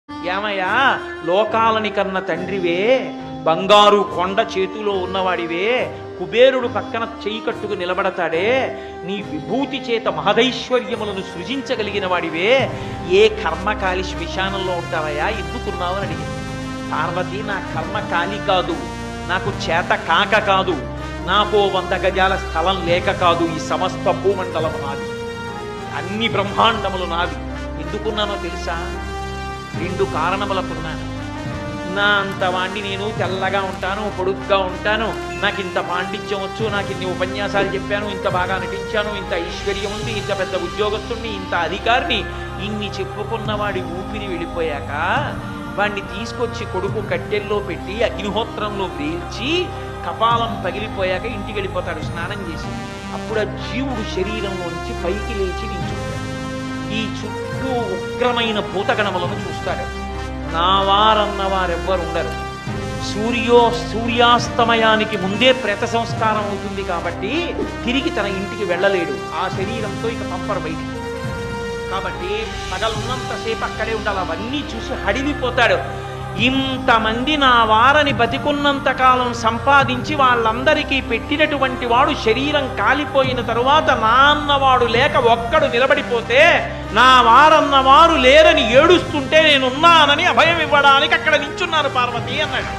ఏమయ్యా, లోకాలని కన్న తండ్రివే, బంగారు కొండ చేతిలో ఉన్నవాడివే, కుబేరుడు పక్కన చెయ్యి కట్టుకు నిలబడతాడే, నీ విభూతి చేత మహదైశ్వర్యములను సృజించగలిగిన వాడివే, ఏ కర్మకాలి శ్మశానంలో ఉంటావయ్యా, ఎందుకున్నావు అని అడిగింది. పార్వతి, నా కర్మ కాలి కాదు, నాకు చేత కాక కాదు, నాకు 100 గజాల స్థలం లేక కాదు, ఈ సమస్త భూమండలము నాది, అన్ని బ్రహ్మాండములు నావి. ఎందుకున్నానో తెలుసా? 2 కారణములకున్నాను. నా అంత వాణ్ణి నేను తెల్లగా ఉంటాను, పొడుగ్గా ఉంటాను, నాకు ఇంత పాండిత్యం వచ్చు, నాకు ఇన్ని ఉపన్యాసాలు చెప్పాను, ఇంత బాగా నటించాను, ఇంత ఐశ్వర్యం ఉంది, ఇంత పెద్ద ఉద్యోగస్తుడిని, ఇంత అధికారిని, ఇన్ని చెప్పుకున్నవాడి ఊపిరి వెళ్ళిపోయాక వాణ్ణి తీసుకొచ్చి కొడుకు కట్టెల్లో పెట్టి అగ్నిహోత్రంలో వేల్చి కపాలం పగిలిపోయాక ఇంటికి వెళ్ళిపోతాడు స్నానం చేసి. అప్పుడు ఆ జీవుడు శరీరంలోంచి పైకి లేచి నిల్చుంటాడు. ఈ చుట్టూ ఉగ్రమైన భూతగణములను చూస్తాడు. నా వారన్న వారెవ్వరు ఉండరు. సూర్యాస్తమయానికి ముందే ప్రేత సంస్కారం అవుతుంది కాబట్టి తిరిగి తన ఇంటికి వెళ్ళలేడు. ఆ శరీరంతో ఇక పంపరు బయటికి. కాబట్టి పగలున్నంతసేపు అక్కడే ఉండాలి. అవన్నీ చూసి హడిలిపోతాడు. ఇంతమంది నా వారని బతికున్నంత కాలం సంపాదించి వాళ్ళందరికీ పెట్టినటువంటి వాడు శరీరం కాలిపోయిన తరువాత నా అన్నవాడు లేక ఒక్కడు నిలబడిపోతే, నా వారన్నవారు లేరని ఏడుస్తుంటే నేనున్నానని అభయం ఇవ్వడానికి అక్కడ నించున్నారు పార్వతి అన్నాడు.